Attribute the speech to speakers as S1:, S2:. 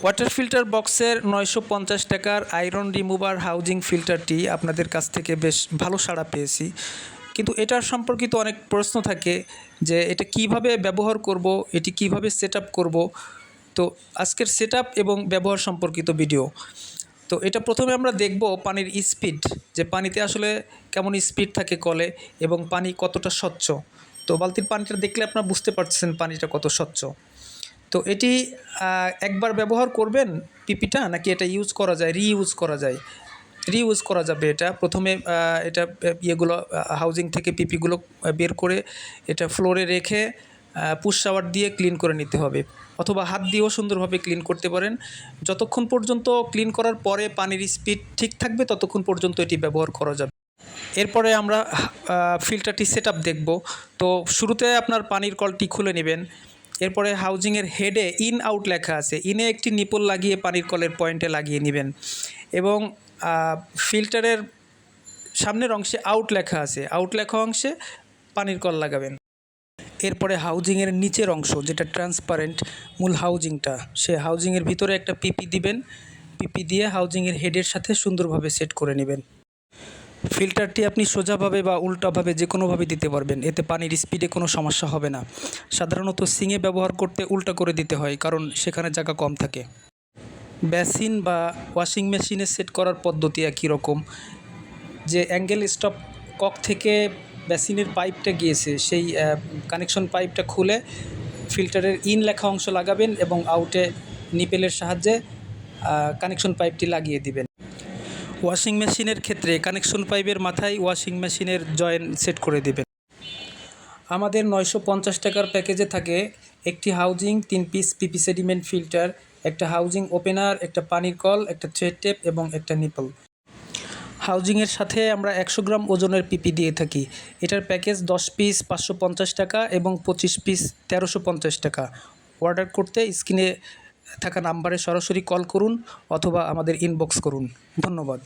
S1: Water filter বক্সের 950 টাকার iron remover housing ফিল্টারটি আপনাদের কাছ থেকে বেশ ভালো সাড়া পেয়েছি, কিন্তু এটার সম্পর্কিত অনেক প্রশ্ন থাকে যে এটা কিভাবে ব্যবহার করব, এটি কিভাবে সেট আপ করবো। তো আজকের সেট আপ এবং ব্যবহার সম্পর্কিত ভিডিও। তো এটা প্রথমে আমরা দেখব পানির স্পিড, যে পানিতে আসলে কেমন স্পিড থাকে কলে এবং পানি কতটা স্বচ্ছ। তো বালতির পানিটা দেখলে আপনারা বুঝতে পারছেন পানিটা কত স্বচ্ছ। তো এটি একবার ব্যবহার করবেন পিপিটা, নাকি এটা ইউজ করা যায়, রিইউজ করা যায়? রিইউজ করা যাবে। এটা প্রথমে এটা ইয়েগুলো হাউজিং থেকে পিপিগুলো বের করে এটা ফ্লোরে রেখে পুশ শাওয়ার দিয়ে ক্লিন করে নিতে হবে, অথবা হাত দিয়েও সুন্দরভাবে ক্লিন করতে পারেন। যতক্ষণ পর্যন্ত ক্লিন করার পরে পানির স্পিড ঠিক থাকবে ততক্ষণ পর্যন্ত এটি ব্যবহার করা যাবে। এরপরে আমরা ফিল্টারটি সেট আপ দেখব। তো শুরুতে আপনার পানির কলটি খুলে নেবেন। এরপরে হাউজিংয়ের হেডে ইন আউট লেখা আছে, ইনে একটি নিপল লাগিয়ে পানির কলের পয়েন্টে লাগিয়ে নেবেন এবং ফিল্টারের সামনের অংশে আউট লেখা আছে, আউট লেখা অংশে পানির কল লাগাবেন। এরপরে হাউজিংয়ের নিচের অংশ যেটা ট্রান্সপারেন্ট মূল হাউজিংটা, সে হাউজিংয়ের ভিতরে একটা পিপি দিবেন। পিপি দিয়ে হাউজিংয়ের হেডের সাথে সুন্দরভাবে সেট করে নেবেন। ফিল্টারটি আপনি সোজাভাবে বা উল্টাভাবে যে কোনোভাবে দিতে পারবেন, এতে পানির স্পিডে কোনো সমস্যা হবে না। সাধারণত সিঙে ব্যবহার করতে উল্টা করে দিতে হয়, কারণ সেখানে জায়গা কম থাকে। বেসিন বা ওয়াশিং মেশিনে সেট করার পদ্ধতি একই রকম। যে অ্যাঙ্গেল স্টপ কক থেকে বেসিনের পাইপটা গিয়েছে, সেই কানেকশন পাইপটা খুলে ফিল্টারের ইন লেখা অংশ লাগাবেন এবং আউটে নিপেলের সাহায্যে কানেকশন পাইপটি লাগিয়ে দিবেন। ওয়াশিং মেশিনের ক্ষেত্রে কানেকশন পাইপের মাথায় ওয়াশিং মেশিনের জয়েন্ট সেট করে দেবেন। আমাদের 950 টাকার প্যাকেজে থাকে একটি হাউজিং, 3 পিস পিপি সেডিমেন্ট ফিল্টার, একটা হাউজিং ওপেনার, একটা পানির কল, একটা থ্রেড টেপ এবং একটা নিপল। হাউজিংয়ের সাথে আমরা 100 গ্রাম ওজনের পিপি দিয়ে থাকি। এটার প্যাকেজ 10 পিস 550 টাকা এবং 25 পিস 1350 টাকা। অর্ডার করতে স্ক্রিনে থাকা নাম্বারে সরাসরি কল করুন অথবা আমাদের ইনবক্স করুন। ধন্যবাদ।